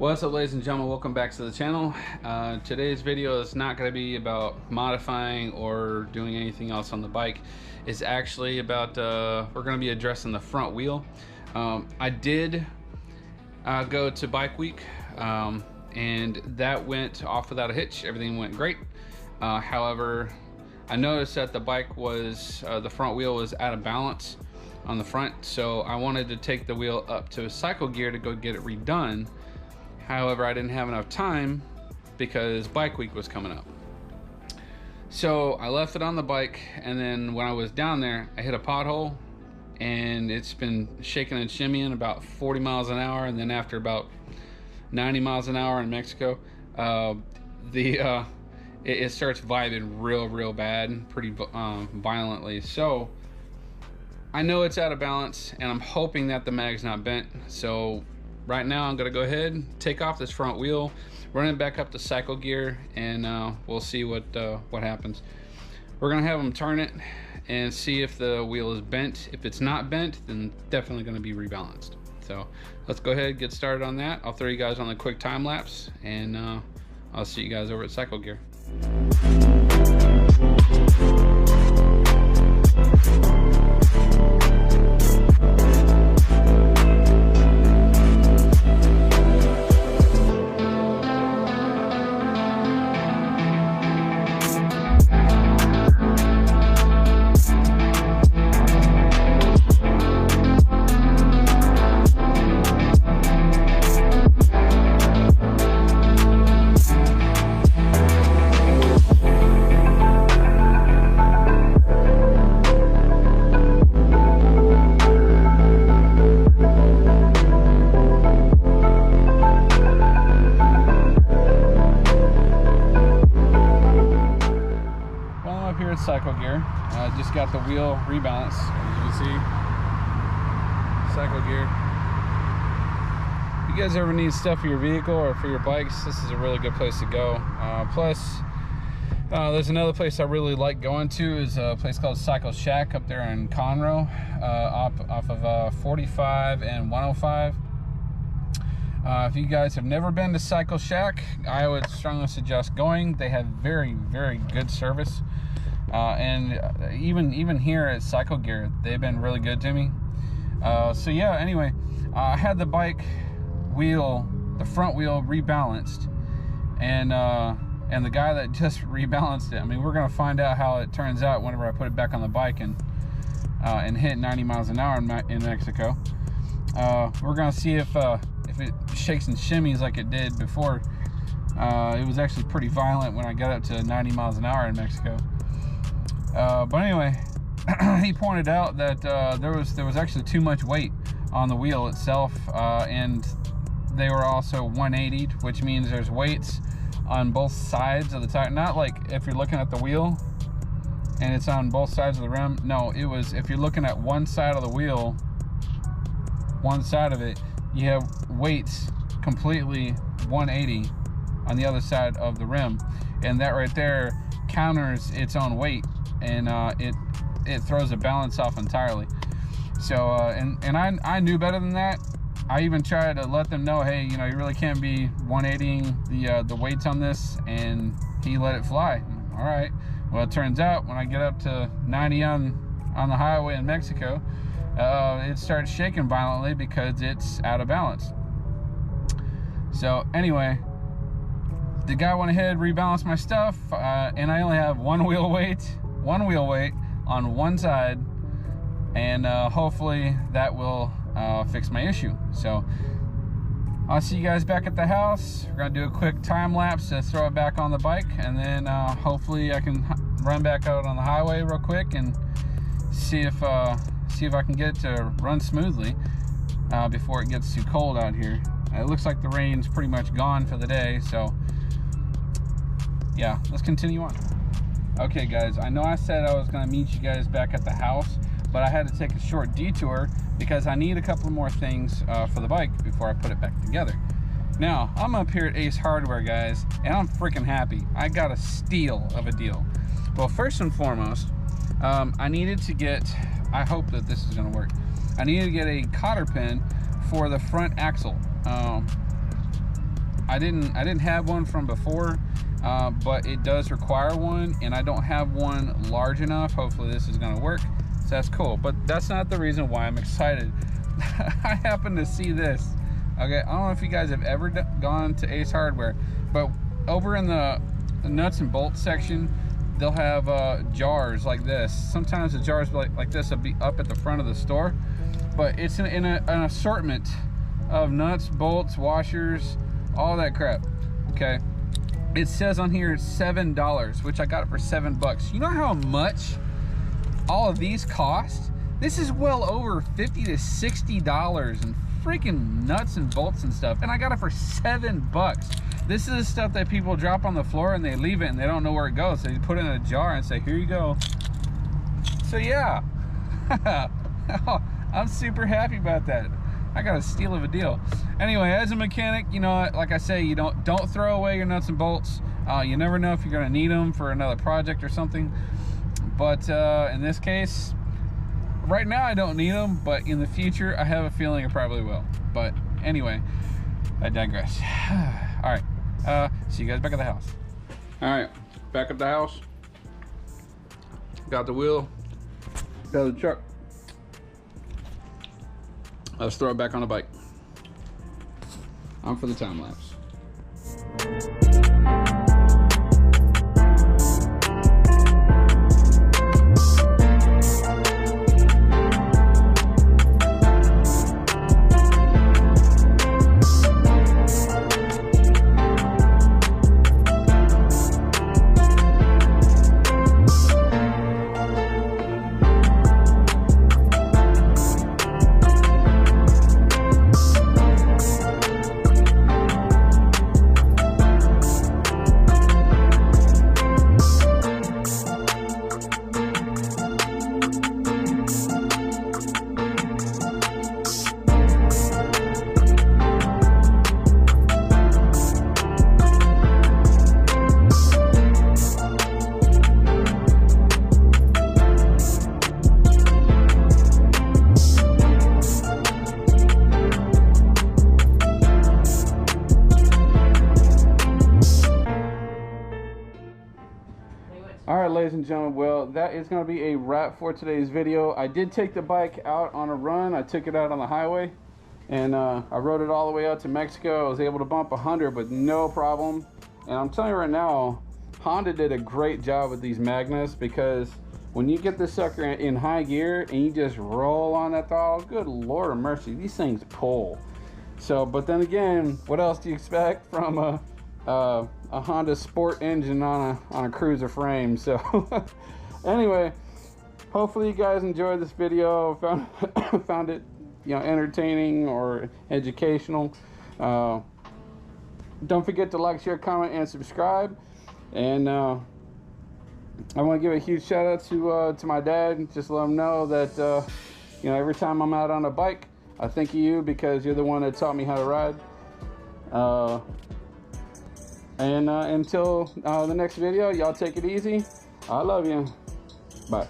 What's up, ladies and gentlemen? Welcome back to the channel. Today's video is not going to be about modifying or doing anything else on the bike. It's actually about we're going to be addressing the front wheel. I did go to Bike Week and that went off without a hitch. Everything went great. However, I noticed that the bike was the front wheel was out of balance on the front, so I wanted to take the wheel up to cycle gear to go get it redone. However, I didn't have enough time because Bike Week was coming up. So I left it on the bike, and then when I was down there, I hit a pothole, and it's been shaking and shimmying about 40 miles an hour, and then after about 90 miles an hour in Mexico, it starts vibing real bad, pretty violently. So I know it's out of balance, and I'm hoping that the mag's not bent. So right now I'm gonna go ahead, take off this front wheel, run it back up to cycle gear, and we'll see what happens. We're gonna have them turn it and see if the wheel is bent. If it's not bent, then definitely gonna be rebalanced. So let's go ahead and get started on that. I'll throw you guys on the quick time lapse, and I'll see you guys over at cycle gear. Cycle gear. Just got the wheel rebalanced, as you can see. Cycle gear. If you guys ever need stuff for your vehicle or for your bikes, this is a really good place to go. Plus, there's another place I really like going to, is a place called Cycle Shack up there in Conroe, off of 45 and 105. If you guys have never been to Cycle Shack, I would strongly suggest going. They have very good service. And even here at Cycle Gear, they've been really good to me. So yeah, anyway, I had the bike wheel, the front wheel, rebalanced, and the guy that just rebalanced it, I mean, we're gonna find out how it turns out whenever I put it back on the bike and hit 90 miles an hour in Mexico. We're gonna see if it shakes and shimmies like it did before. It was actually pretty violent when I got up to 90 miles an hour in Mexico. But anyway, he pointed out that there was actually too much weight on the wheel itself, and they were also 180'd, which means there's weights on both sides of the tire. Not like if you're looking at the wheel and it's on both sides of the rim. No, it was if you're looking at one side of the wheel, one side of it, you have weights completely 180 on the other side of the rim, and that right there counters its own weight, and it throws a balance off entirely. So and I knew better than that. I even tried to let them know, hey, you know, you really can't be 180ing the weights on this, and he let it fly. All right, well, it turns out when I get up to 90 on the highway in Mexico, it starts shaking violently because it's out of balance. So anyway, the guy went ahead, rebalanced my stuff, and I only have one wheel weight on one side, and hopefully that will fix my issue. So I'll see you guys back at the house. We're gonna do a quick time lapse to throw it back on the bike, and then hopefully I can run back out on the highway real quick and see if I can get it to run smoothly before it gets too cold out here. It looks like the rain's pretty much gone for the day, so yeah, let's continue on. Okay guys, I know I said I was gonna meet you guys back at the house, but I had to take a short detour because I need a couple more things for the bike before I put it back together. Now, I'm up here at Ace Hardware, guys, and I'm freaking happy. I got a steal of a deal. Well, first and foremost, I needed to get, I hope that this is gonna work, I needed to get a cotter pin for the front axle. I didn't have one from before, but it does require one, and I don't have one large enough. Hopefully this is going to work, so that's cool. But that's not the reason why I'm excited. I happen to see this. Okay, I don't know if you guys have ever gone to Ace Hardware, but over in the nuts and bolts section, they'll have jars like this. Sometimes the jars like this will be up at the front of the store, but it's in an assortment of nuts, bolts, washers, all that crap. Okay, it says on here $7, which I got it for $7. You know how much all of these cost? This is well over $50 to $60 and freaking nuts and bolts and stuff, and I got it for $7. This is the stuff that people drop on the floor and they leave it and they don't know where it goes, so they put it in a jar and say, here you go. So yeah, I'm super happy about that. I got a steal of a deal. Anyway, as a mechanic, you know, like I say, you don't throw away your nuts and bolts. You never know if you're gonna need them for another project or something. But in this case, right now I don't need them, but in the future I have a feeling I probably will. But anyway, I digress. All right, see you guys back at the house. All right, back at the house. Got the wheel, got the truck. Let's throw it back on the bike. I'm for the time lapse. Alright, ladies and gentlemen, well, that is going to be a wrap for today's video. I did take the bike out on a run. I took it out on the highway, and I rode it all the way out to Mexico. I was able to bump 100 with no problem. And I'm telling you right now, Honda did a great job with these Magnas, because when you get this sucker in high gear and you just roll on that throttle, good Lord of mercy, these things pull. So, but then again, what else do you expect from a Honda Sport engine on a cruiser frame? So anyway, hopefully you guys enjoyed this video, found it, you know, entertaining or educational. Don't forget to like, share, comment, and subscribe. And I want to give a huge shout out to my dad. Just let him know that you know, every time I'm out on a bike, I think of you, because you're the one that taught me how to ride. And until the next video, y'all take it easy. I love you. Bye.